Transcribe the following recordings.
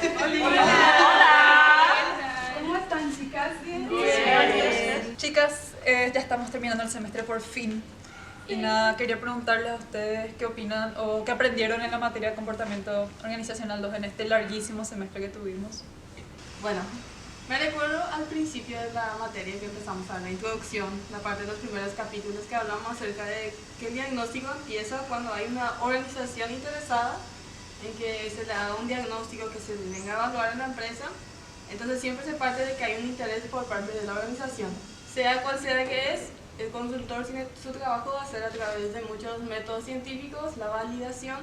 Hola. ¿Cómo están, chicas? Bien. Chicas, ya estamos terminando el semestre por fin. Y nada, quería preguntarles a ustedes qué opinan o qué aprendieron en la materia de comportamiento organizacional 2 en este larguísimo semestre que tuvimos. Bueno, me recuerdo al principio de la materia que empezamos a ver, la introducción, la parte de los primeros capítulos que hablamos acerca de que el diagnóstico empieza cuando hay una organización interesada en que se le haga un diagnóstico que se venga a evaluar en la empresa. Entonces siempre se parte de que hay un interés por parte de la organización. Sea cual sea que es, el consultor tiene su trabajo va a hacer a través de muchos métodos científicos, la validación.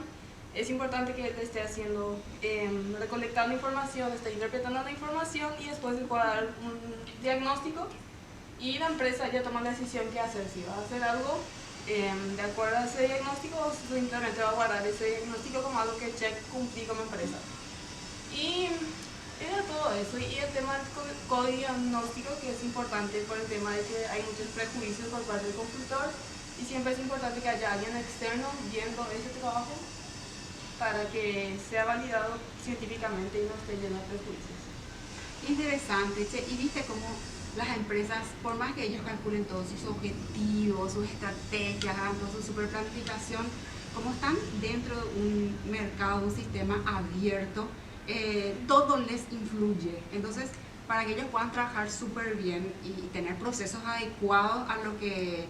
Es importante que él esté haciendo, recolectando información, esté interpretando la información y después le pueda dar un diagnóstico y la empresa ya toma la decisión qué hacer, si va a hacer algo de acuerdo a ese diagnóstico o simplemente va a guardar ese diagnóstico como algo que check cumplí como empresa. Y era todo eso, y el tema del codiagnóstico, que es importante por el tema de que hay muchos prejuicios por parte del consultor y siempre es importante que haya alguien externo viendo ese trabajo para que sea validado científicamente y no esté lleno de prejuicios. Interesante, che. Y viste cómo las empresas, por más que ellos calculen todos sus objetivos, sus estrategias, hagan toda su super planificación, como están dentro de un mercado, un sistema abierto, todo les influye. Entonces, para que ellos puedan trabajar súper bien y tener procesos adecuados a lo que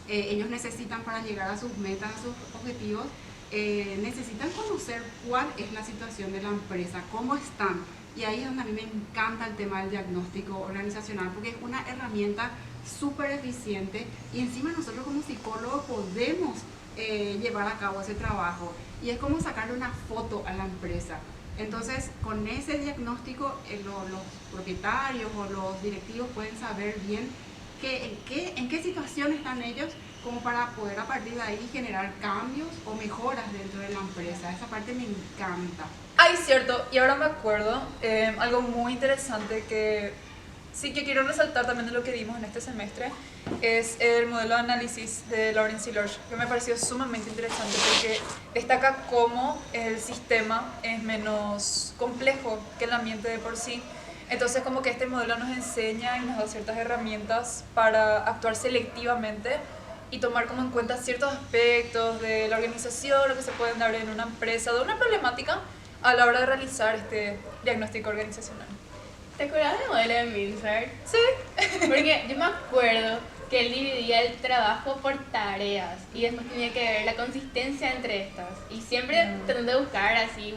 ellos necesitan para llegar a sus metas, a sus objetivos, necesitan conocer cuál es la situación de la empresa, cómo están. Y ahí es donde a mí me encanta el tema del diagnóstico organizacional, porque es una herramienta súper eficiente y encima nosotros como psicólogos podemos llevar a cabo ese trabajo. Y es como sacarle una foto a la empresa. Entonces, con ese diagnóstico, los propietarios o los directivos pueden saber bien en qué situación están ellos, como para poder a partir de ahí generar cambios o mejoras dentro de la empresa. Esa parte me encanta. Ay, cierto, y ahora me acuerdo, algo muy interesante que sí que quiero resaltar también de lo que dimos en este semestre, es el modelo de análisis de Lawrence y Lorsch, que me pareció sumamente interesante porque destaca cómo el sistema es menos complejo que el ambiente de por sí. Entonces como que este modelo nos enseña y nos da ciertas herramientas para actuar selectivamente y tomar como en cuenta ciertos aspectos de la organización o que se pueden dar en una empresa, de una problemática a la hora de realizar este diagnóstico organizacional. ¿Te acuerdas del modelo de Mincer? Sí. Porque yo me acuerdo que él dividía el trabajo por tareas y después tenía que ver la consistencia entre estas. Y siempre tratando de buscar así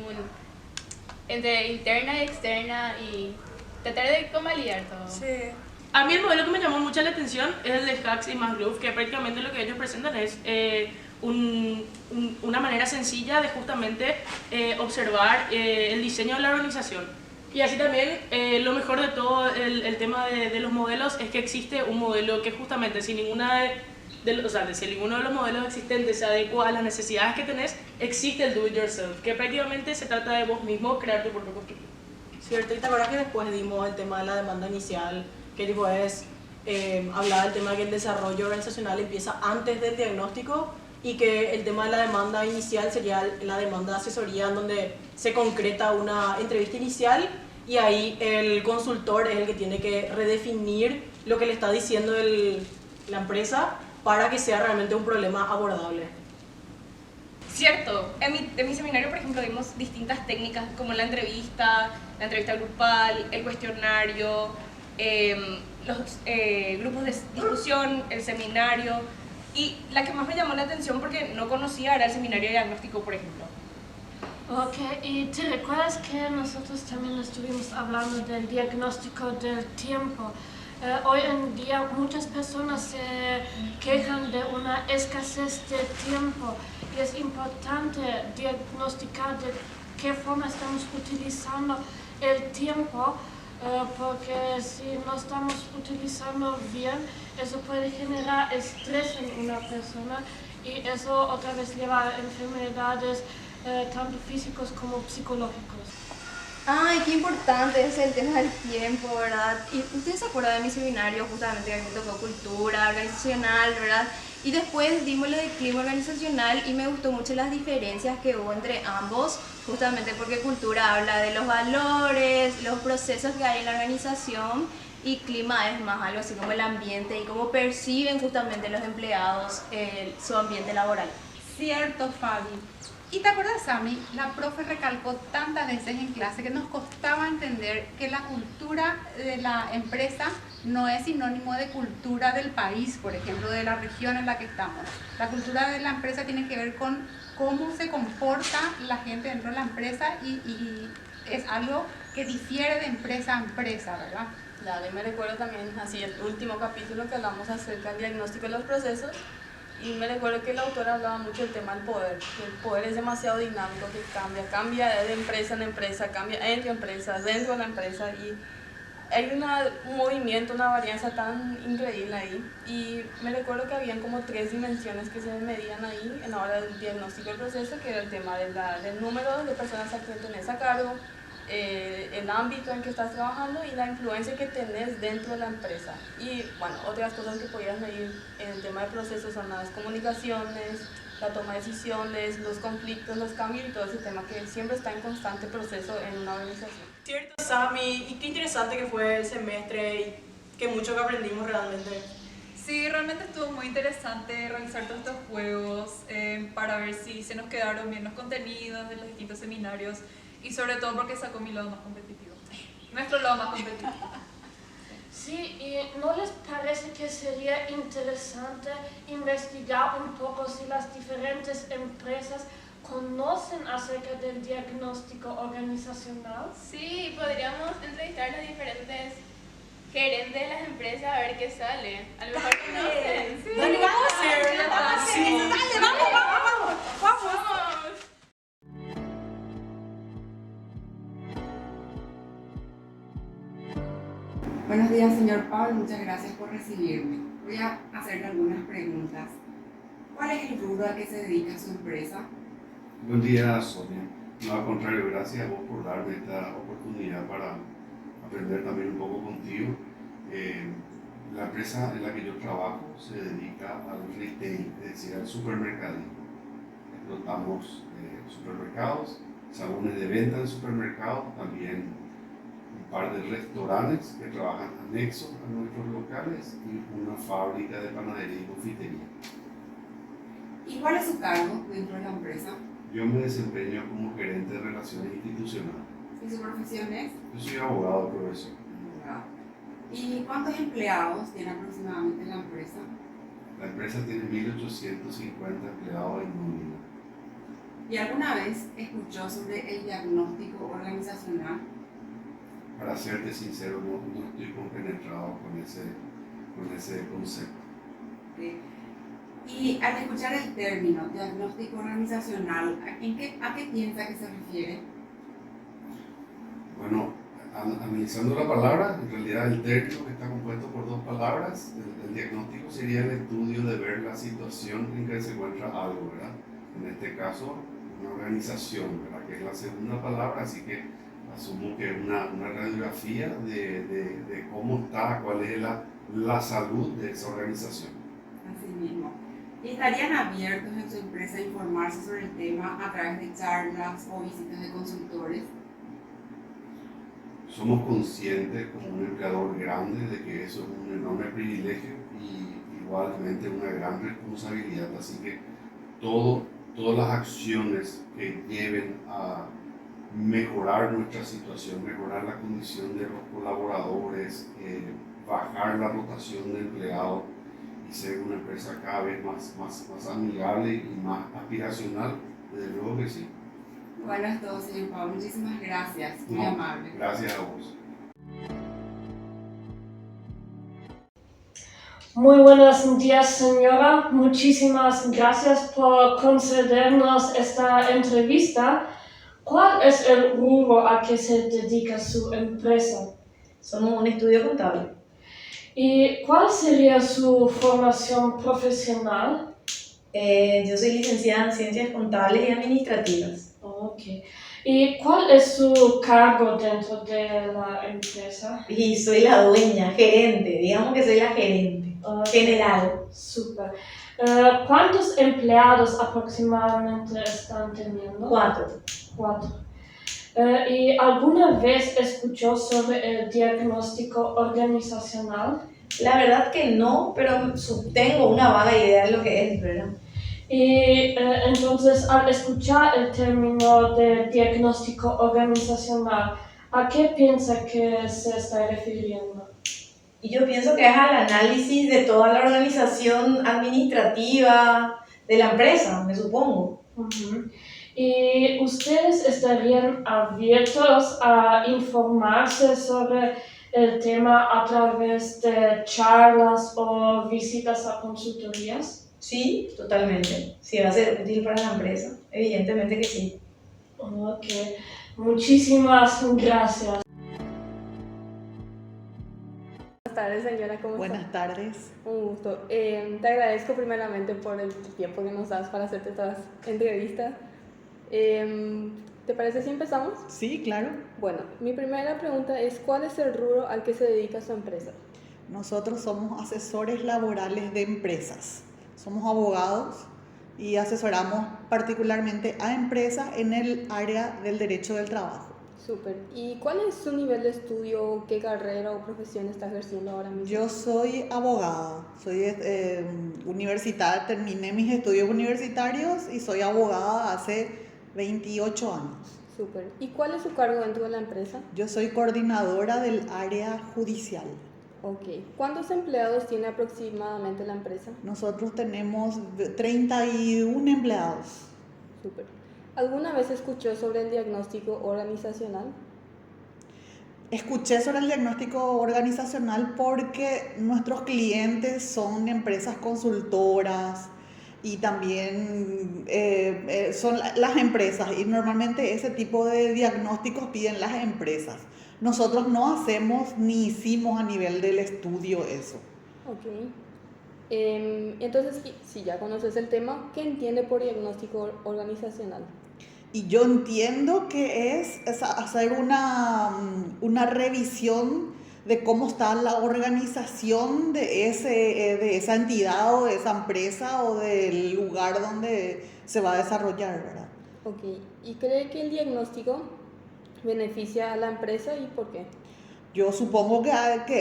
entre interna y externa y tratar de convalidar todo. Sí. A mí el modelo que me llamó mucho la atención es el de Hacks y Maslow, que prácticamente lo que ellos presentan es una manera sencilla de justamente observar el diseño de la organización. Y así también lo mejor de todo el tema de los modelos es que existe un modelo que justamente si ninguno de los modelos existentes se adecua a las necesidades que tenés, existe el do it yourself, que prácticamente se trata de vos mismo crear tu propio constructo. Cierto, y te acuerdas que después dimos el tema de la demanda inicial, que tipo es, hablaba del tema de que el desarrollo organizacional empieza antes del diagnóstico y que el tema de la demanda inicial sería la demanda de asesoría en donde se concreta una entrevista inicial y ahí el consultor es el que tiene que redefinir lo que le está diciendo la empresa para que sea realmente un problema abordable. Cierto, en mi seminario, por ejemplo, vimos distintas técnicas como la entrevista grupal, el cuestionario, los grupos de discusión, el seminario, y la que más me llamó la atención porque no conocía era el seminario de diagnóstico, por ejemplo. Ok, y te recuerdas que nosotros también estuvimos hablando del diagnóstico del tiempo. Hoy en día muchas personas se quejan de una escasez de tiempo y es importante diagnosticar de qué forma estamos utilizando el tiempo, porque si no estamos utilizando bien, eso puede generar estrés en una persona y eso otra vez lleva a enfermedades tanto físicos como psicológicos. Ay, qué importante es el tema del tiempo, ¿verdad? Y ustedes se acuerdan de mi seminario, justamente que a mí me tocó cultura organizacional, ¿verdad? Y después dimos lo de clima organizacional y me gustó mucho las diferencias que hubo entre ambos, justamente porque cultura habla de los valores, los procesos que hay en la organización y clima es más algo así como el ambiente y cómo perciben justamente los empleados su ambiente laboral. Cierto, Fabi. ¿Y te acuerdas, Sami? La profe recalcó tantas veces en clase que nos costaba entender que la cultura de la empresa no es sinónimo de cultura del país, por ejemplo, de la región en la que estamos. La cultura de la empresa tiene que ver con cómo se comporta la gente dentro de la empresa y es algo que difiere de empresa a empresa, ¿verdad? Claro, y me recuerdo también así el último capítulo que hablamos acerca del diagnóstico de los procesos. Y me recuerdo que el autor hablaba mucho del tema del poder, que el poder es demasiado dinámico, que cambia de empresa en empresa, cambia entre empresas, dentro de la empresa, y hay un movimiento, una varianza tan increíble ahí. Y me recuerdo que habían como 3 dimensiones que se medían ahí en la hora del diagnóstico del proceso, que era el tema del número de personas a quien tenés a cargo, el ámbito en que estás trabajando y la influencia que tenés dentro de la empresa. Y bueno, otras cosas que podías medir en el tema de procesos son las comunicaciones, la toma de decisiones, los conflictos, los cambios y todo ese tema que siempre está en constante proceso en una organización. Cierto, Sami, y qué interesante que fue el semestre y que mucho que aprendimos realmente. Sí, realmente estuvo muy interesante realizar todos estos juegos para ver si se nos quedaron bien los contenidos de los distintos seminarios y sobre todo porque sacó mi lado más competitivo, nuestro lado más competitivo. Sí, ¿y no les parece que sería interesante investigar un poco si las diferentes empresas conocen acerca del diagnóstico organizacional? Sí, podríamos entrevistar a los diferentes gerentes de las empresas a ver qué sale. A lo mejor conocen. Sí. Dale, vamos a hacerlo. Sí. Dale, vamos. Buenos días, señor Pablo, muchas gracias por recibirme. Voy a hacerle algunas preguntas. ¿Cuál es el rubro al que se dedica su empresa? Buen día, Sonia. No, al contrario, gracias a vos por darme esta oportunidad para aprender también un poco contigo. La empresa en la que yo trabajo se dedica al retail, es decir, al supermercadismo. Explotamos supermercados, salones de venta en supermercados, también un par de restaurantes que trabajan anexos a nuestros locales y una fábrica de panadería y confitería. ¿Y cuál es su cargo dentro de la empresa? Yo me desempeño como gerente de relaciones institucionales. ¿Y su profesión es? Yo soy abogado de profesión. ¿Y cuántos empleados tiene aproximadamente la empresa? La empresa tiene 1.850 empleados en nómina. ¿Y alguna vez escuchó sobre el diagnóstico organizacional? Para serte sincero, no estoy compenetrado con ese concepto. Y al escuchar el término diagnóstico organizacional, ¿a qué piensa que se refiere? Bueno, analizando la palabra, en realidad el término que está compuesto por 2 palabras, el diagnóstico sería el estudio de ver la situación en que se encuentra algo, ¿verdad? En este caso, una organización, ¿verdad? Que es la segunda palabra, así que asumo que es una radiografía de cómo está, cuál es la salud de esa organización. Así mismo. ¿Y estarían abiertos en su empresa a informarse sobre el tema a través de charlas o visitas de consultores? Somos conscientes como un empleador grande de que eso es un enorme privilegio y igualmente una gran responsabilidad, así que todas las acciones que lleven a mejorar nuestra situación, mejorar la condición de los colaboradores, bajar la rotación de empleados y ser una empresa cada vez más amigable y más aspiracional, desde luego que sí. Bueno, es todo, señor Pablo. Muchísimas gracias. Muy amable. Gracias a vos. Muy buenos días, señora. Muchísimas gracias por concedernos esta entrevista. ¿Cuál es el rubro a que se dedica su empresa? Somos un estudio contable. ¿Y cuál sería su formación profesional? Yo soy licenciada en Ciencias Contables y Administrativas. Ok. ¿Y cuál es su cargo dentro de la empresa? Y soy la dueña, gerente, digamos que soy la gerente, general. Súper. ¿Cuántos empleados aproximadamente están teniendo? 4. 4. ¿Y alguna vez escuchó sobre el diagnóstico organizacional? La verdad que no, pero tengo una vaga idea de lo que es, ¿verdad? Y entonces, al escuchar el término de diagnóstico organizacional, ¿a qué piensa que se está refiriendo? Y yo pienso que es al análisis de toda la organización administrativa de la empresa, me supongo. Uh-huh. ¿Y ustedes estarían abiertos a informarse sobre el tema a través de charlas o visitas a consultorías? Sí, totalmente. Si va a ser útil para la empresa, evidentemente que sí. Ok, muchísimas gracias. Buenas tardes, señora, ¿cómo está? Buenas tardes. Un gusto. Te agradezco primeramente por el tiempo que nos das para hacerte estas entrevistas. ¿Te parece si empezamos? Sí, claro. Bueno, mi primera pregunta es, ¿cuál es el rubro al que se dedica su empresa? Nosotros somos asesores laborales de empresas. Somos abogados y asesoramos particularmente a empresas en el área del derecho del trabajo. Súper. ¿Y cuál es su nivel de estudio? ¿Qué carrera o profesión está ejerciendo ahora mismo? Yo soy abogada, soy universitaria, terminé mis estudios universitarios y soy abogada hace 28 años. Súper. ¿Y cuál es su cargo dentro de la empresa? Yo soy coordinadora del área judicial. Ok. ¿Cuántos empleados tiene aproximadamente la empresa? Nosotros tenemos 31 empleados. Súper. ¿Alguna vez escuchó sobre el diagnóstico organizacional? Escuché sobre el diagnóstico organizacional porque nuestros clientes son empresas consultoras y también son las empresas, y normalmente ese tipo de diagnósticos piden las empresas. Nosotros no hacemos ni hicimos a nivel del estudio eso. Ok. Entonces, si ya conoces el tema, ¿qué entiende por diagnóstico organizacional? Y yo entiendo que es hacer una revisión de cómo está la organización de esa entidad o de esa empresa o del lugar donde se va a desarrollar, ¿verdad? Ok. ¿Y cree que el diagnóstico beneficia a la empresa y por qué? Yo supongo que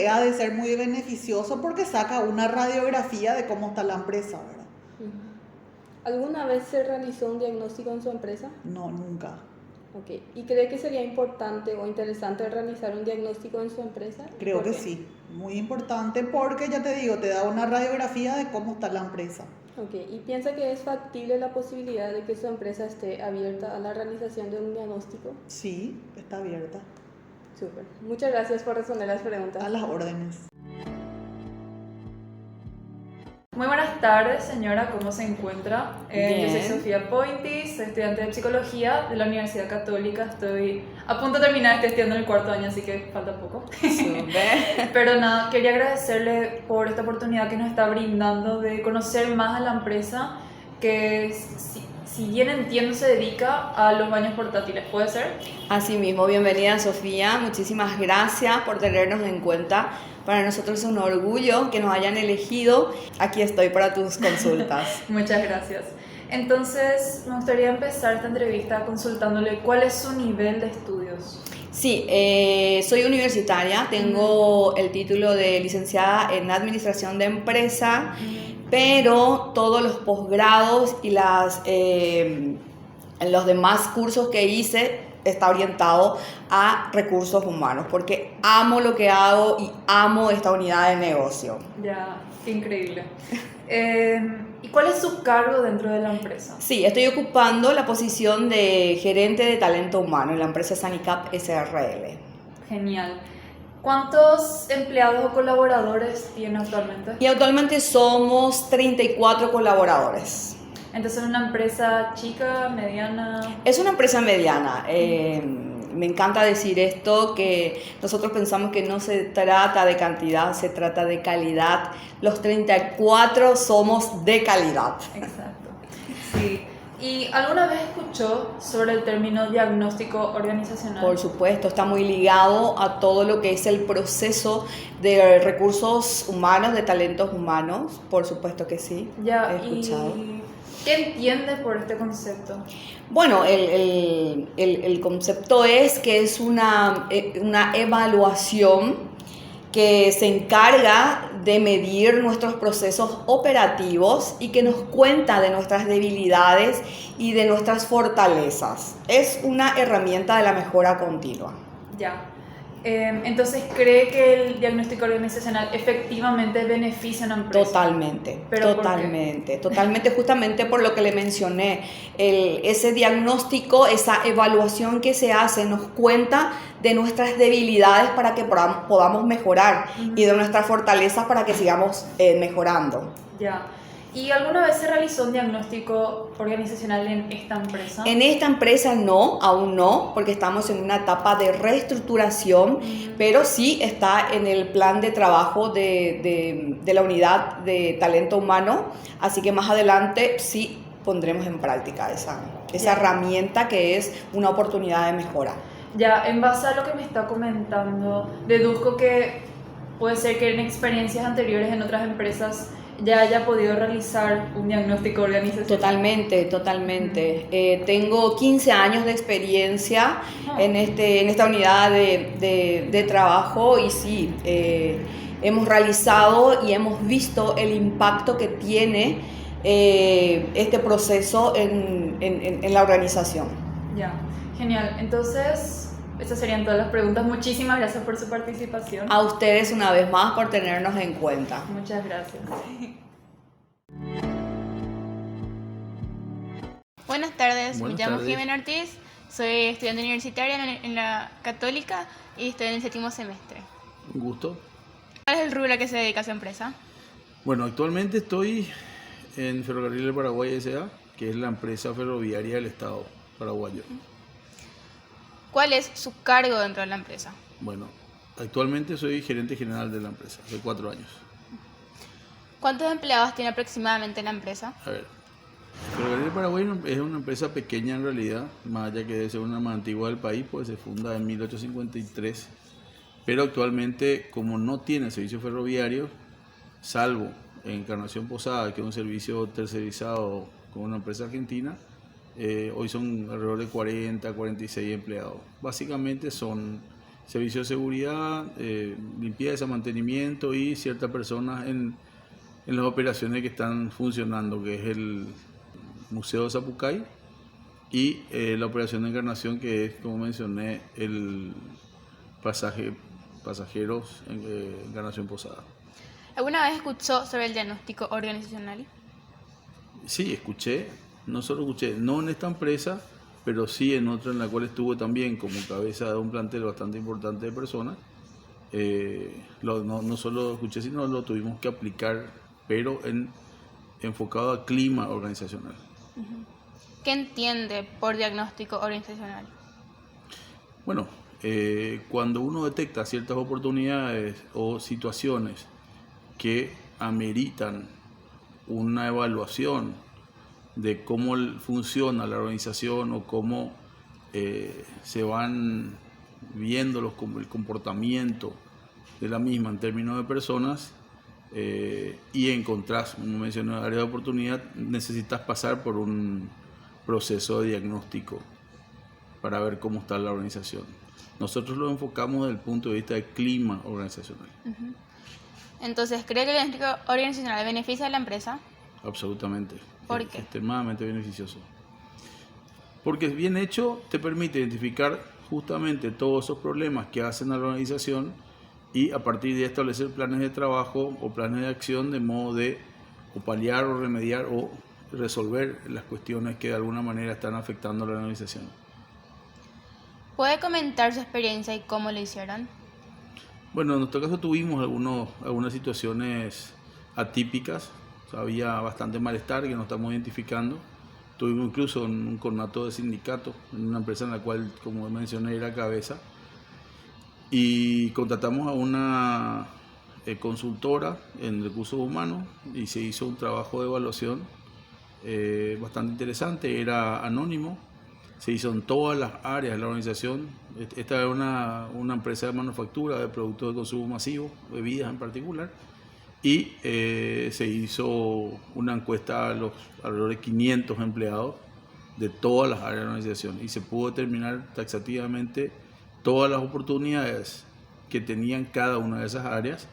ha de ser muy beneficioso porque saca una radiografía de cómo está la empresa, ¿verdad? ¿Alguna vez se realizó un diagnóstico en su empresa? No, nunca. Ok. ¿Y cree que sería importante o interesante realizar un diagnóstico en su empresa? Creo que sí, muy importante porque ya te digo, te da una radiografía de cómo está la empresa. Ok. ¿Y piensa que es factible la posibilidad de que su empresa esté abierta a la realización de un diagnóstico? Sí, está abierta. Súper. Muchas gracias por responder las preguntas. A las órdenes. Muy buenas tardes, señora, ¿cómo se encuentra? Yo soy Sofía Pointis, soy estudiante de Psicología de la Universidad Católica. Estoy a punto de terminar, estoy estudiando el 4º año, así que falta poco. Pero nada, quería agradecerle por esta oportunidad que nos está brindando de conocer más a la empresa, que si bien entiendo se dedica a los baños portátiles, ¿puede ser? Así mismo, bienvenida Sofía, muchísimas gracias por tenernos en cuenta. Para nosotros es un orgullo que nos hayan elegido. Aquí estoy para tus consultas. Muchas gracias. Entonces, me gustaría empezar esta entrevista consultándole cuál es su nivel de estudios. Sí, soy universitaria, tengo el título de licenciada en Administración de Empresa, pero todos los posgrados y los demás cursos que hice está orientado a recursos humanos, porque amo lo que hago y amo esta unidad de negocio. Ya, qué increíble. ¿Y cuál es su cargo dentro de la empresa? Sí, estoy ocupando la posición de gerente de talento humano en la empresa Sanicap SRL. Genial. ¿Cuántos empleados o colaboradores tiene actualmente? Y actualmente somos 34 colaboradores. Entonces, ¿es una empresa chica, mediana? Es una empresa mediana. Me encanta decir esto, que nosotros pensamos que no se trata de cantidad, se trata de calidad. Los 34 somos de calidad. Exacto. Sí. ¿Y alguna vez escuchó sobre el término diagnóstico organizacional? Por supuesto, está muy ligado a todo lo que es el proceso de recursos humanos, de talentos humanos. Por supuesto que sí, Ya, he escuchado. ¿y qué entiende por este concepto? Bueno, el concepto es que es una evaluación que se encarga de medir nuestros procesos operativos y que nos cuenta de nuestras debilidades y de nuestras fortalezas. Es una herramienta de la mejora continua. Ya. Entonces, ¿cree que el diagnóstico organizacional efectivamente beneficia a una empresa? Totalmente, ¿Pero totalmente, justamente por lo que le mencioné. Ese diagnóstico, esa evaluación que se hace nos cuenta de nuestras debilidades para que podamos mejorar y de nuestras fortalezas para que sigamos mejorando. Ya. ¿Y alguna vez se realizó un diagnóstico organizacional en esta empresa? En esta empresa no, aún no, porque estamos en una etapa de reestructuración, pero sí está en el plan de trabajo de la unidad de talento humano, así que más adelante sí pondremos en práctica esa herramienta que es una oportunidad de mejora. Ya, en base a lo que me está comentando, deduzco que puede ser que en experiencias anteriores en otras empresas ya haya podido realizar un diagnóstico organizacional. Totalmente. Tengo 15 años de experiencia en esta unidad de trabajo y sí, hemos realizado y hemos visto el impacto que tiene este proceso en la organización. Ya, genial. Entonces, esas serían todas las preguntas. Muchísimas gracias por su participación. A ustedes una vez más por tenernos en cuenta. Muchas gracias. Buenas tardes, Buenas me llamo tardes. Jimena Ortiz, soy estudiante universitaria en la Católica y estoy en el 7º semestre. Un gusto. ¿Cuál es el rubro a que se dedica su empresa? Bueno, actualmente estoy en Ferrocarril del Paraguay S.A., que es la empresa ferroviaria del Estado paraguayo. ¿Cuál es su cargo dentro de la empresa? Bueno, actualmente soy gerente general de la empresa, hace 4 años. ¿Cuántos empleados tiene aproximadamente la empresa? A ver, Ferrocarril del Paraguay es una empresa pequeña en realidad, más allá que debe ser una más antigua del país, pues se funda en 1853, pero actualmente como no tiene servicio ferroviario, salvo Encarnación Posada, que es un servicio tercerizado con una empresa argentina, hoy son alrededor de 40, 46 empleados. Básicamente son servicios de seguridad, limpieza, mantenimiento y ciertas personas en las operaciones que están funcionando, que es el Museo de Zapucay y la operación de Encarnación, que es, como mencioné, el pasajeros en Encarnación Posada. ¿Alguna vez escuchó sobre el diagnóstico organizacional? Sí, escuché, no solo escuché, no en esta empresa, pero sí en otra en la cual estuve también como cabeza de un plantel bastante importante de personas. No solo escuché, sino lo tuvimos que aplicar, pero enfocado a clima organizacional. ¿Qué entiende por diagnóstico organizacional? Bueno, cuando uno detecta ciertas oportunidades o situaciones que ameritan una evaluación de cómo funciona la organización o cómo se van viendo el comportamiento de la misma en términos de personas, y encontrás, como mencioné, área de oportunidad, necesitas pasar por un proceso de diagnóstico para ver cómo está la organización. Nosotros lo enfocamos desde el punto de vista del clima organizacional. Entonces, ¿cree que el diagnóstico organizacional beneficia a la empresa? Absolutamente. ¿Por qué? Extremadamente beneficioso. Porque bien hecho te permite identificar justamente todos esos problemas que hacen a la organización y a partir de establecer planes de trabajo o planes de acción de modo de o paliar o remediar o resolver las cuestiones que de alguna manera están afectando a la organización. ¿Puede comentar su experiencia y cómo lo hicieron? Bueno, en nuestro caso tuvimos algunas situaciones atípicas. O sea, había bastante malestar que nos estamos identificando. Tuvimos incluso un conato de sindicato en una empresa en la cual, como mencioné, era cabeza. Y contratamos a una consultora en recursos humanos y se hizo un trabajo de evaluación bastante interesante, era anónimo, se hizo en todas las áreas de la organización. Esta era una empresa de manufactura de productos de consumo masivo, bebidas en particular, y se hizo una encuesta a los alrededor de 500 empleados de todas las áreas de la organización y se pudo determinar taxativamente todas las oportunidades que tenían cada una de esas áreas,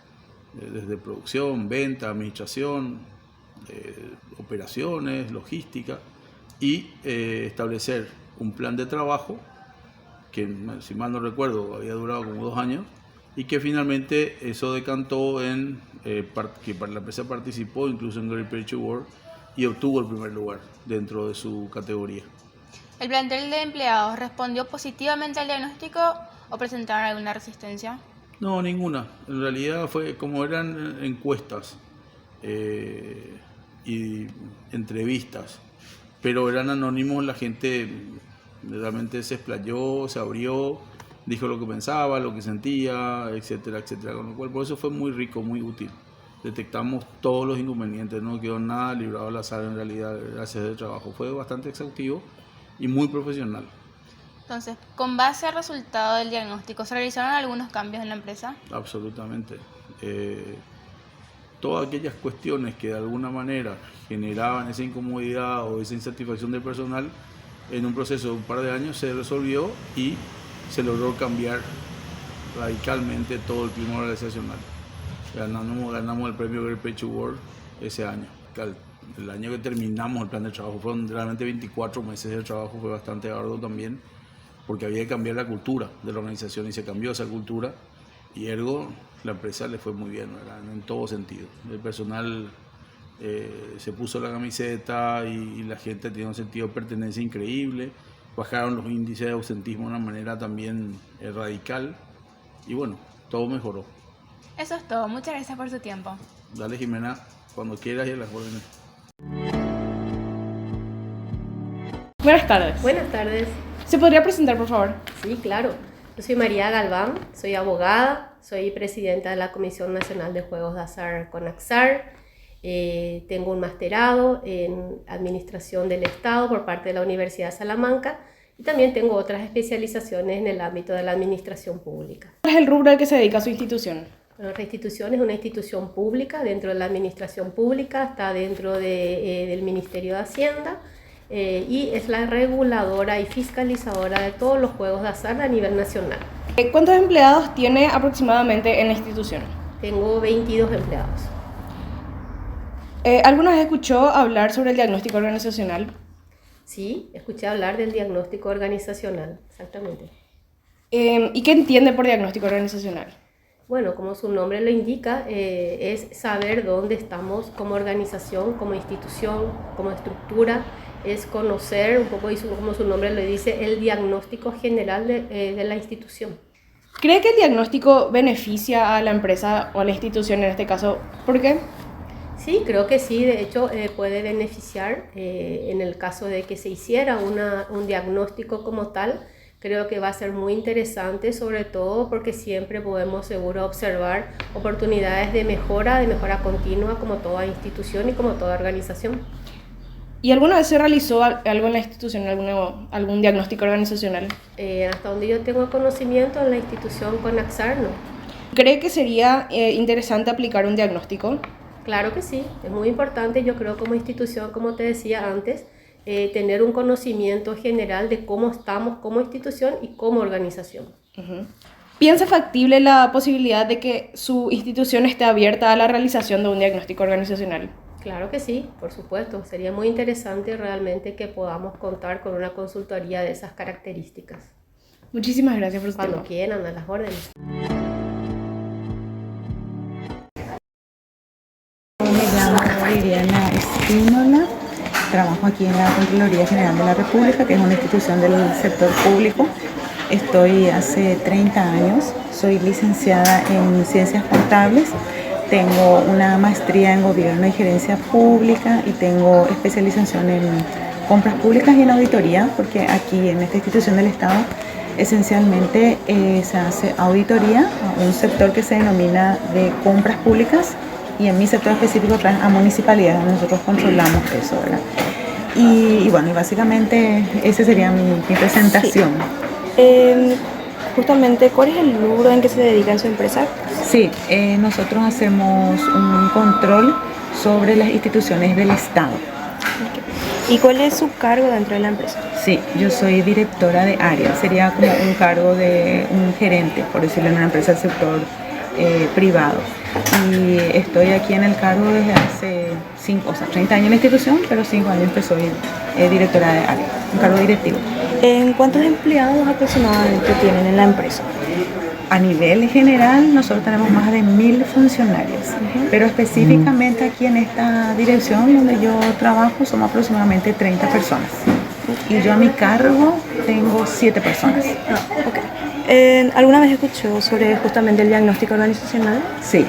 desde producción, venta, administración, operaciones, logística, y establecer un plan de trabajo que, si mal no recuerdo, había durado como 2 años y que finalmente eso decantó en que la empresa participó incluso en Great Place to Work y obtuvo el primer lugar dentro de su categoría. ¿El plantel de empleados respondió positivamente al diagnóstico o presentaron alguna resistencia? No, ninguna. En realidad fue como eran encuestas y entrevistas, pero eran anónimos, la gente realmente se explayó, se abrió, dijo lo que pensaba, lo que sentía, etcétera, etcétera. Con lo cual, por eso fue muy rico, muy útil. Detectamos todos los inconvenientes, no quedó nada librado al azar en realidad gracias al trabajo. Fue bastante exhaustivo y muy profesional. Entonces, con base al resultado del diagnóstico, ¿se realizaron algunos cambios en la empresa? Absolutamente. Todas aquellas cuestiones que de alguna manera generaban esa incomodidad o esa insatisfacción del personal, en un proceso de un par de años se resolvió y se logró cambiar radicalmente todo el clima organizacional. Ganamos el premio Great Place to Work ese año. El año que terminamos el plan de trabajo, fueron realmente 24 meses de trabajo, fue bastante arduo también, porque había que cambiar la cultura de la organización y se cambió esa cultura y ergo la empresa le fue muy bien, ¿verdad? En todo sentido. El personal se puso la camiseta y la gente tenía un sentido de pertenencia increíble, bajaron los índices de ausentismo de una manera también radical y bueno, todo mejoró. Eso es todo, muchas gracias por su tiempo. Dale, Jimena, cuando quieras y a las órdenes. Buenas tardes. Buenas tardes. ¿Se podría presentar, por favor? Sí, claro. Yo soy María Galván, soy abogada, soy presidenta de la Comisión Nacional de Juegos de Azar CONAXAR. Tengo un masterado en Administración del Estado por parte de la Universidad de Salamanca y también tengo otras especializaciones en el ámbito de la administración pública. ¿Cuál es el rubro al que se dedica su institución? Nuestra institución es una institución pública, dentro de la administración pública, está dentro del Ministerio de Hacienda y es la reguladora y fiscalizadora de todos los juegos de azar a nivel nacional. ¿Cuántos empleados tiene aproximadamente en la institución? Tengo 22 empleados. ¿Alguna vez escuchó hablar sobre el diagnóstico organizacional? Sí, escuché hablar del diagnóstico organizacional, exactamente. ¿Y qué entiende por diagnóstico organizacional? Bueno, como su nombre lo indica, es saber dónde estamos como organización, como institución, como estructura, es conocer un poco, como su nombre lo dice, el diagnóstico general de la institución. ¿Cree que el diagnóstico beneficia a la empresa o a la institución en este caso? ¿Por qué? Sí, creo que sí, de hecho puede beneficiar en el caso de que se hiciera un diagnóstico como tal. Creo que va a ser muy interesante, sobre todo porque siempre podemos seguro observar oportunidades de mejora continua como toda institución y como toda organización. ¿Y alguna vez se realizó algo en la institución, algún diagnóstico organizacional? Hasta donde yo tengo conocimiento, en la institución CONAXAR no. ¿Cree que sería interesante aplicar un diagnóstico? Claro que sí, es muy importante, yo creo como institución, como te decía antes, tener un conocimiento general de cómo estamos como institución y como organización. ¿Piensa factible la posibilidad de que su institución esté abierta a la realización de un diagnóstico organizacional? Claro que sí, por supuesto. Sería muy interesante realmente que podamos contar con una consultoría de esas características. Muchísimas gracias por su tiempo. Cuando quieran, a las órdenes. Me llamo Liliana Espínola, trabajo aquí en la Contraloría General de la República, que es una institución del sector público. Estoy hace 30 años, soy licenciada en Ciencias Contables, tengo una maestría en Gobierno y Gerencia Pública y tengo especialización en Compras Públicas y en Auditoría, porque aquí en esta institución del Estado esencialmente se hace auditoría a un sector que se denomina de compras públicas y en mi sector específico a municipalidades, nosotros controlamos eso, ¿verdad? Y bueno, y básicamente esa sería mi presentación. Justamente, ¿cuál es el rubro en que se dedica su empresa? Sí, nosotros hacemos un control sobre las instituciones del Estado. ¿Y cuál es su cargo dentro de la empresa? Sí, yo soy directora de área, sería como un cargo de un gerente, por decirlo, en una empresa del sector privado. Y estoy aquí en el cargo desde hace 30 años en la institución, pero 5 años que soy directora de área, un cargo directivo. ¿En cuántos empleados aproximadamente tienen en la empresa? A nivel general, nosotros tenemos más de 1000 funcionarios, pero específicamente aquí en esta dirección donde yo trabajo somos aproximadamente 30 personas. Y yo a mi cargo tengo 7 personas. ¿Alguna vez escuchó sobre justamente el diagnóstico organizacional? Sí,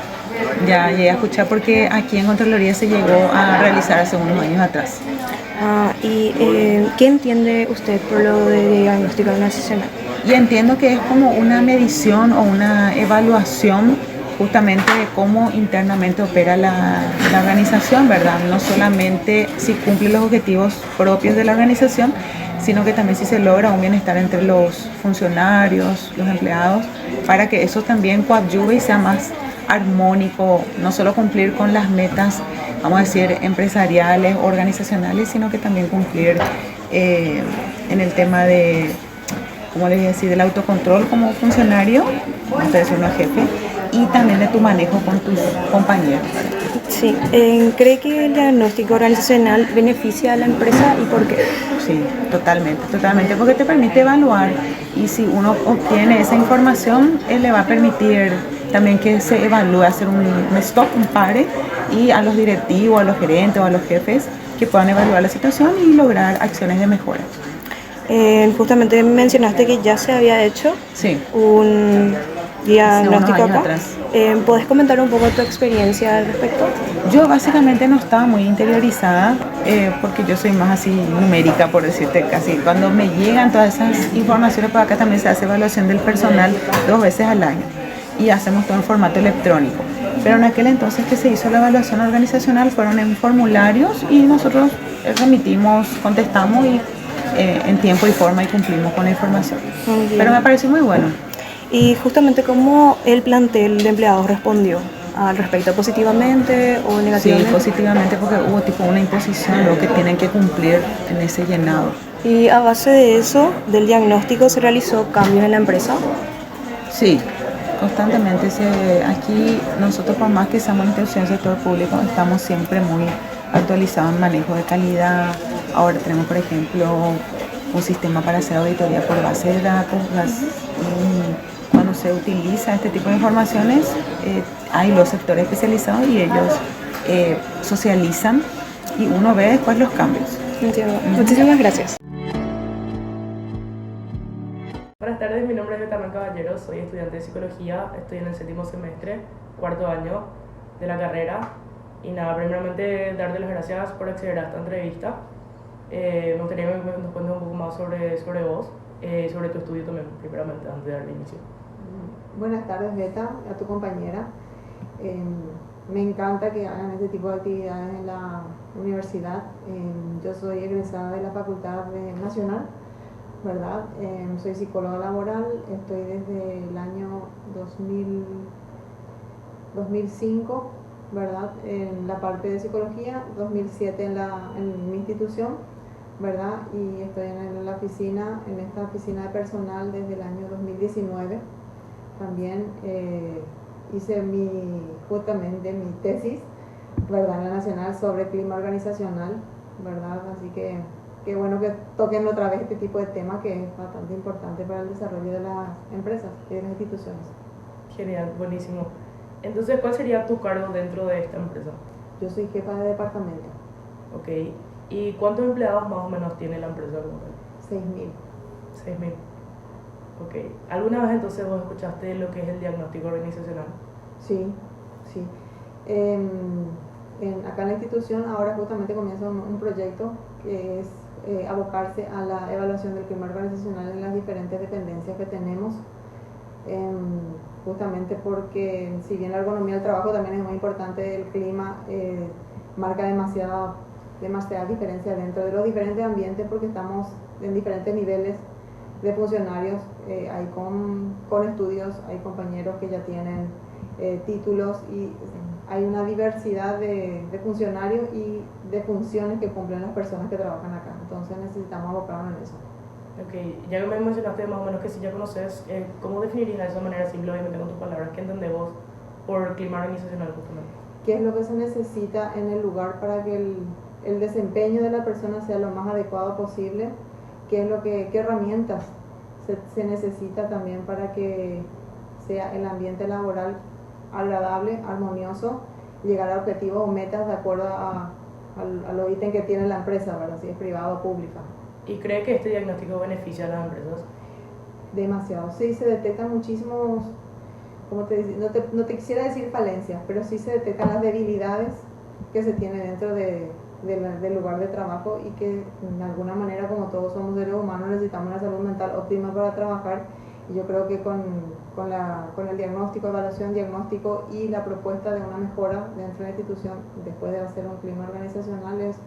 ya llegué a escuchar porque aquí en Contraloría se llegó a realizar hace unos años atrás. ¿Y qué entiende usted por lo de diagnóstico organizacional? Y entiendo que es como una medición o una evaluación justamente de cómo internamente opera la organización, ¿verdad? No solamente si cumple los objetivos propios de la organización, sino que también si se logra un bienestar entre los funcionarios, los empleados, para que eso también coadyuve y sea más armónico, no solo cumplir con las metas, vamos a decir, empresariales, organizacionales, sino que también cumplir en el tema de, como les decía, del autocontrol como funcionario, como ustedes son los jefes, y también de tu manejo con tus compañeros. Sí, ¿cree que el diagnóstico organizacional beneficia a la empresa y por qué? Sí, totalmente, porque te permite evaluar y si uno obtiene esa información, él le va a permitir también que se evalúe, hacer un stop, un pare, y a los directivos, a los gerentes o a los jefes que puedan evaluar la situación y lograr acciones de mejora. Justamente mencionaste que ya se había hecho un diagnóstico acá. ¿Puedes comentar un poco tu experiencia al respecto? Yo básicamente no estaba muy interiorizada porque yo soy más así numérica, por decirte casi. Cuando me llegan todas esas informaciones, por acá también se hace evaluación del personal 2 veces al año y hacemos todo en formato electrónico. Pero en aquel entonces que se hizo la evaluación organizacional fueron en formularios y nosotros remitimos, contestamos y en tiempo y forma y cumplimos con la información. Pero me pareció muy bueno. Y justamente cómo el plantel de empleados respondió al respecto, positivamente o negativamente. Sí, positivamente porque hubo tipo una imposición, lo que tienen que cumplir en ese llenado. Y a base de eso, del diagnóstico, ¿se realizó cambios en la empresa? Sí, constantemente. Aquí nosotros, por más que seamos una institución del sector público, estamos siempre muy actualizados en manejo de calidad. Ahora tenemos, por ejemplo, un sistema para hacer auditoría por base de datos. Cuando se utiliza este tipo de informaciones, hay los sectores especializados y ellos socializan y uno ve después los cambios. Entiendo. Muchísimas gracias. Buenas tardes, mi nombre es Betamán Caballero, soy estudiante de psicología, estoy en el 7º semestre, 4º año de la carrera. Y nada, primeramente darte las gracias por acceder a esta entrevista. Me gustaría que nos cuentes un poco más sobre vos, sobre tu estudio también, primeramente, antes de dar el inicio. Buenas tardes, Beta, a tu compañera. Me encanta que hagan este tipo de actividades en la universidad. Yo soy egresada de la Facultad Nacional, ¿verdad? Soy psicóloga laboral, estoy desde el año 2005, ¿verdad? En la parte de psicología, 2007 en mi institución, ¿verdad? Y estoy en esta oficina de personal desde el año 2019. También hice justamente mi tesis, ¿verdad? En la nacional sobre clima organizacional, ¿verdad? Así que qué bueno que toquen otra vez este tipo de tema que es bastante importante para el desarrollo de las empresas y de las instituciones. Genial, buenísimo. Entonces, ¿cuál sería tu cargo dentro de esta empresa? Yo soy jefa de departamento. Ok. ¿Y cuántos empleados más o menos tiene la empresa como tal? 6.000. 6.000. Ok. ¿Alguna vez entonces vos escuchaste lo que es el diagnóstico organizacional? Sí. Acá en la institución ahora justamente comienza un proyecto que es abocarse a la evaluación del clima organizacional en las diferentes dependencias que tenemos. Justamente porque si bien la ergonomía del trabajo también es muy importante, el clima marca demasiada demasiada diferencia dentro de los diferentes ambientes porque estamos en diferentes niveles de funcionarios. Hay con estudios, hay compañeros que ya tienen títulos y hay una diversidad de funcionarios y de funciones que cumplen las personas que trabajan acá. Entonces necesitamos abocarnos en eso. Ok, ya que me mencionaste más o menos que si ya conoces, ¿cómo definirías de esa manera simple, obviamente con tus palabras, qué entendemos por clima organizacional justamente? ¿Qué es lo que se necesita en el lugar para que el desempeño de la persona sea lo más adecuado posible? ¿Qué herramientas se necesita también para que sea el ambiente laboral agradable, armonioso, llegar a objetivos o metas de acuerdo a los ítems que tiene la empresa, ¿verdad? Si es privada o pública? ¿Y cree que este diagnóstico beneficia a las empresas? Demasiado. Sí, se detectan muchísimos, no te quisiera decir falencias, pero sí se detectan las debilidades que se tienen dentro del lugar de trabajo y que de alguna manera, como todos somos seres humanos, necesitamos una salud mental óptima para trabajar. Y yo creo que con el diagnóstico, evaluación, diagnóstico y la propuesta de una mejora dentro de la institución después de hacer un clima organizacional es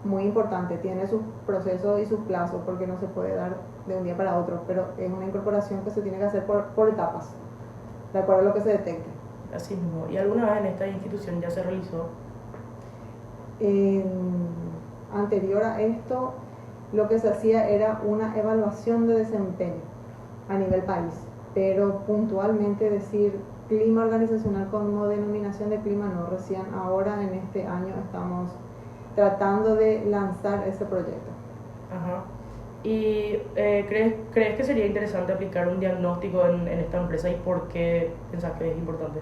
muy importante. Tiene sus procesos y sus plazos porque no se puede dar de un día para otro, pero es una incorporación que se tiene que hacer por etapas, de acuerdo a lo que se detecte. Así mismo. ¿Y alguna vez en esta institución ya se realizó? Anterior a esto, lo que se hacía era una evaluación de desempeño a nivel país, pero puntualmente decir clima organizacional como denominación de clima no. Recién ahora en este año estamos tratando de lanzar ese proyecto. Ajá. ¿Y crees que sería interesante aplicar un diagnóstico en esta empresa y por qué pensás que es importante?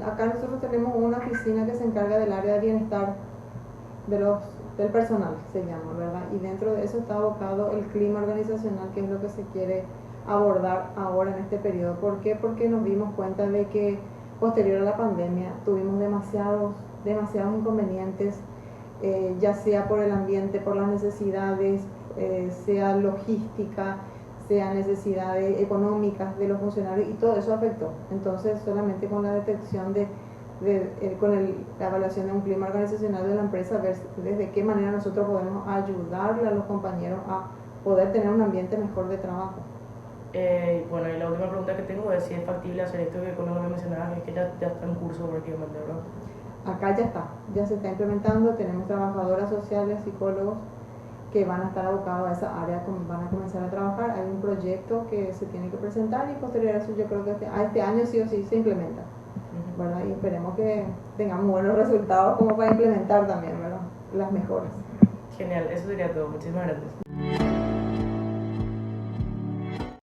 Acá nosotros tenemos una oficina que se encarga del área de bienestar del personal, se llama, ¿verdad? Y dentro de eso está abocado el clima organizacional, que es lo que se quiere abordar ahora en este periodo. ¿Por qué? Porque nos dimos cuenta de que posterior a la pandemia tuvimos demasiados inconvenientes, ya sea por el ambiente, por las necesidades, sea logística, sea necesidades económicas de los funcionarios, y todo eso afectó. Entonces solamente con la detección la evaluación de un clima organizacional de la empresa, ver desde qué manera nosotros podemos ayudarle a los compañeros a poder tener un ambiente mejor de trabajo. Bueno, y la última pregunta que tengo es si es factible hacer esto que con lo que mencionabas, es que ya está en curso prácticamente, ¿verdad? Acá ya se está implementando, tenemos trabajadoras sociales, psicólogos que van a estar abocados a esa área, van a comenzar a trabajar. Hay un proyecto que se tiene que presentar y posterior a eso yo creo que este año sí o sí se implementa, ¿verdad? Y esperemos que tengamos buenos resultados como para implementar también, ¿verdad? Las mejoras. Genial, eso sería todo. Muchísimas gracias.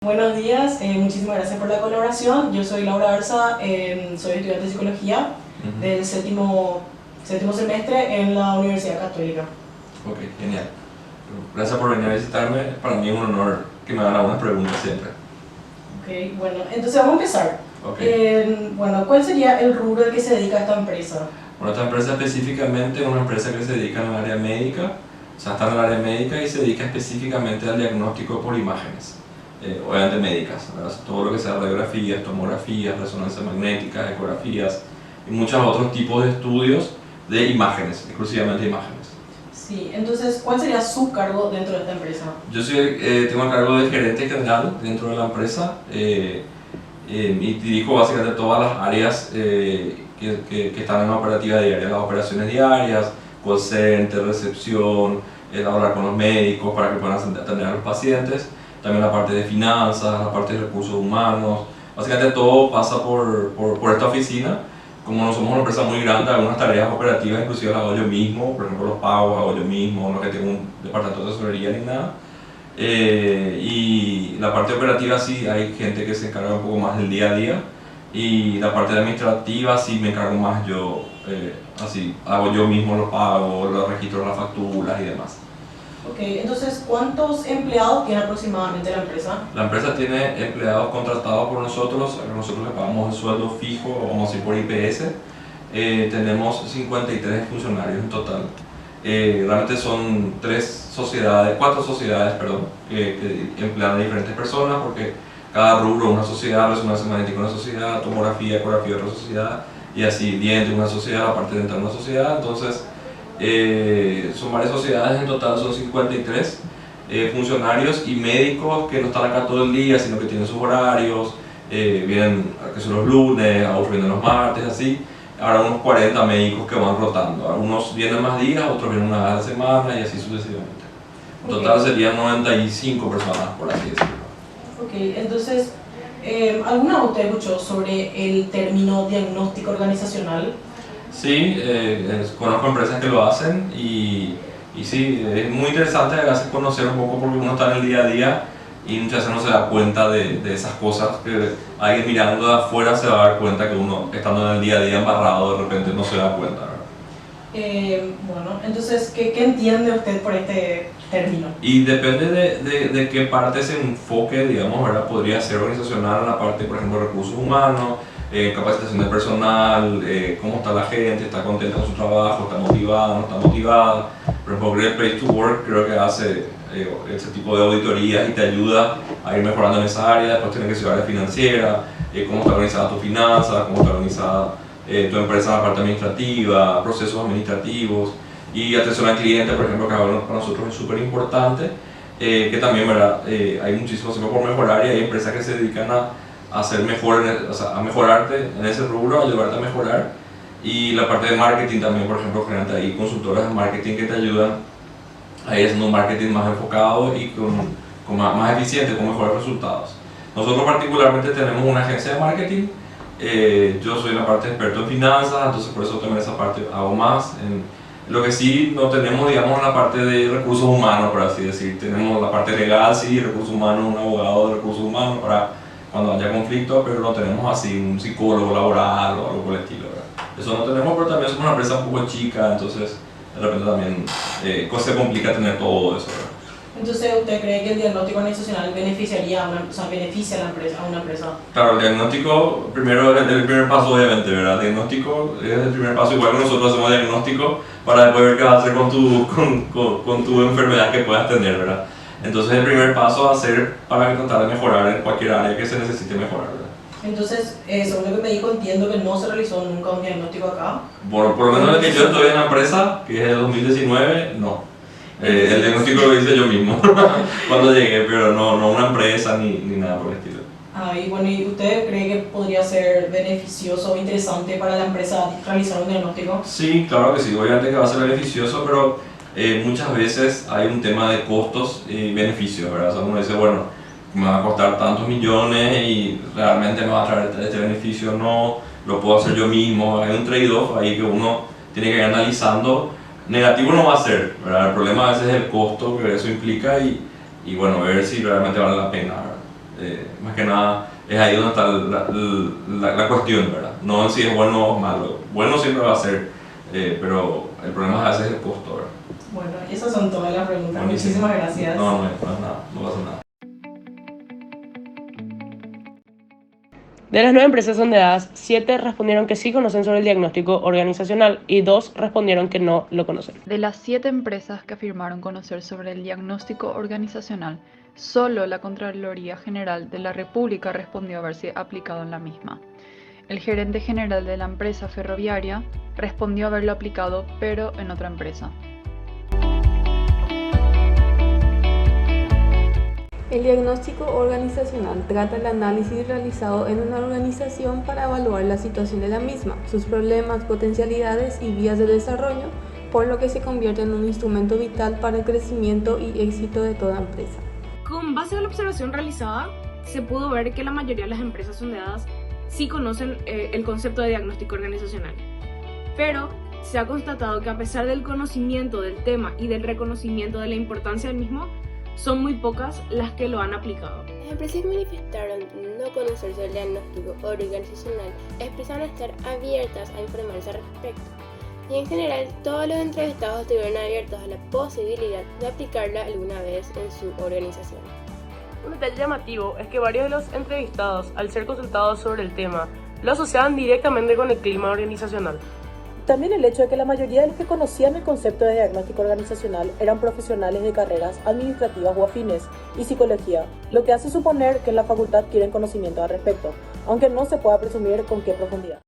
Buenos días, muchísimas gracias por la colaboración. Yo soy Laura Arza, soy estudiante de psicología del séptimo semestre en la Universidad Católica. Ok, genial. Gracias por venir a visitarme. Para mí es un honor que me hagan algunas preguntas siempre. Ok, bueno, entonces vamos a empezar. Okay. Bueno, ¿cuál sería el rubro al que se dedica esta empresa? Bueno, esta empresa específicamente es una empresa que se dedica en el área médica, o sea, está en el área médica y se dedica específicamente al diagnóstico por imágenes, obviamente médicas, ¿verdad? Todo lo que sea radiografías, tomografías, resonancias magnéticas, ecografías y muchos otros tipos de estudios de imágenes, exclusivamente imágenes. Sí, entonces, ¿cuál sería su cargo dentro de esta empresa? Yo tengo el cargo de gerente general dentro de la empresa y dirijo básicamente todas las áreas que están en la operativa diaria, las operaciones diarias, call center, recepción, hablar con los médicos para que puedan atender a los pacientes, también la parte de finanzas, la parte de recursos humanos, básicamente todo pasa por esta oficina. Como no somos una empresa muy grande, algunas tareas operativas inclusive las hago yo mismo, por ejemplo los pagos hago yo mismo, no que tengo un departamento de tesorería ni nada. Y la parte operativa sí hay gente que se encarga un poco más del día a día, y la parte administrativa sí me encargo más yo, así hago yo mismo los pagos, los registros de las facturas y demás. Ok, entonces, ¿cuántos empleados tiene aproximadamente la empresa? La empresa tiene empleados contratados por nosotros le pagamos el sueldo fijo, vamos a decir por IPS. Tenemos 53 funcionarios en total. Realmente son 4 sociedades, que emplean a diferentes personas, porque cada rubro una sociedad, resonancia magnética una sociedad, tomografía, ecografía otra sociedad, y así diente una sociedad, la parte dental una sociedad. Entonces Son varias sociedades, en total son 53 funcionarios y médicos que no están acá todo el día, sino que tienen sus horarios, vienen que son los lunes, otros vienen los martes, así. Ahora unos 40 médicos que van rotando, algunos vienen más días, otros vienen una vez a la semana y así sucesivamente. En total serían 95 personas, por así decirlo. Ok, entonces, ¿alguna de ustedes escuchó sobre el término diagnóstico organizacional? Sí, conozco empresas que lo hacen y sí, es muy interesante a veces conocer un poco porque uno está en el día a día y muchas veces no se da cuenta de esas cosas que alguien mirando de afuera se va a dar cuenta que uno estando en el día a día embarrado de repente no se da cuenta, ¿verdad? Bueno, entonces, ¿qué entiende usted por este término? Y depende de qué parte se enfoque, digamos, ¿verdad? Podría ser organizacional en la parte, por ejemplo, de recursos humanos, capacitación de personal, cómo está la gente, está contenta con su trabajo, está motivada, no está motivada. Por ejemplo, Great Place to Work creo que hace ese tipo de auditorías y te ayuda a ir mejorando en esa área. Después tienes que ser área financiera, cómo está organizada tu finanza, cómo está organizada tu empresa en la parte administrativa, procesos administrativos y atención al cliente, por ejemplo, que ahora para nosotros es súper importante, que también, ¿verdad? Hay muchísimo por mejorar y hay empresas que se dedican a hacer mejor, o sea, a mejorarte en ese rubro, a ayudarte a mejorar. Y la parte de marketing también, por ejemplo, generalmente hay consultoras de marketing que te ayudan a ir haciendo un marketing más enfocado y más eficiente, con mejores resultados. Nosotros particularmente tenemos una agencia de marketing. Yo soy la parte experto en finanzas, entonces por eso también esa parte hago más. Lo que sí no tenemos, digamos, la parte de recursos humanos, por así decir. Tenemos la parte legal, sí, recursos humanos, un abogado de recursos humanos para cuando haya conflicto, pero no tenemos así un psicólogo laboral o algo por el estilo, ¿verdad? Eso no tenemos, pero también somos una empresa un poco chica, entonces de repente también se complica tener todo eso, ¿verdad? Entonces, ¿usted cree que el diagnóstico organizacional beneficia a una empresa? Claro, el diagnóstico, primero es el primer paso, obviamente, ¿verdad? El diagnóstico es el primer paso, igual que nosotros hacemos diagnóstico para después ver qué vas a hacer con tu enfermedad que puedas tener, ¿verdad? Entonces, el primer paso va a ser para tratar de mejorar en cualquier área que se necesite mejorar, ¿verdad? Entonces, según lo que me dijo, entiendo que no se realizó nunca un diagnóstico acá. Por lo menos el que yo estoy en la empresa, que es el 2019, no. El diagnóstico lo hice yo mismo cuando llegué, pero no una empresa ni nada por el estilo. Y bueno, ¿y usted cree que podría ser beneficioso o interesante para la empresa realizar un diagnóstico? Sí, claro que sí, obviamente que va a ser beneficioso, pero muchas veces hay un tema de costos y beneficios, ¿verdad? O sea, uno dice, bueno, me va a costar tantos millones y realmente me va a traer este beneficio, no, lo puedo hacer yo mismo. Hay un trade-off ahí que uno tiene que ir analizando. Negativo no va a ser, ¿verdad? El problema a veces es el costo que eso implica y bueno, ver si realmente vale la pena, ¿verdad? Más que nada es ahí donde está la cuestión, ¿verdad? No en si es bueno o malo. Bueno siempre va a ser, pero el problema a veces es el costo, ¿verdad? Bueno, esas son todas las preguntas. Buenísimo. Muchísimas gracias. No pasa nada, no pasa nada. De las 9 empresas sondeadas, 7 respondieron que sí conocen sobre el diagnóstico organizacional y 2 respondieron que no lo conocen. De las 7 empresas que afirmaron conocer sobre el diagnóstico organizacional, solo la Contraloría General de la República respondió haberse aplicado en la misma. El gerente general de la empresa ferroviaria respondió haberlo aplicado, pero en otra empresa. El diagnóstico organizacional trata el análisis realizado en una organización para evaluar la situación de la misma, sus problemas, potencialidades y vías de desarrollo, por lo que se convierte en un instrumento vital para el crecimiento y éxito de toda empresa. Con base a la observación realizada, se pudo ver que la mayoría de las empresas sondeadas sí conocen el concepto de diagnóstico organizacional, pero se ha constatado que a pesar del conocimiento del tema y del reconocimiento de la importancia del mismo, son muy pocas las que lo han aplicado. Las empresas que manifestaron no conocer sobre el diagnóstico organizacional expresaron estar abiertas a informarse al respecto. Y en general, todos los entrevistados estuvieron abiertos a la posibilidad de aplicarla alguna vez en su organización. Un detalle llamativo es que varios de los entrevistados, al ser consultados sobre el tema, lo asociaban directamente con el clima organizacional. También el hecho de que la mayoría de los que conocían el concepto de diagnóstico organizacional eran profesionales de carreras administrativas o afines y psicología, lo que hace suponer que en la facultad quieren conocimiento al respecto, aunque no se pueda presumir con qué profundidad.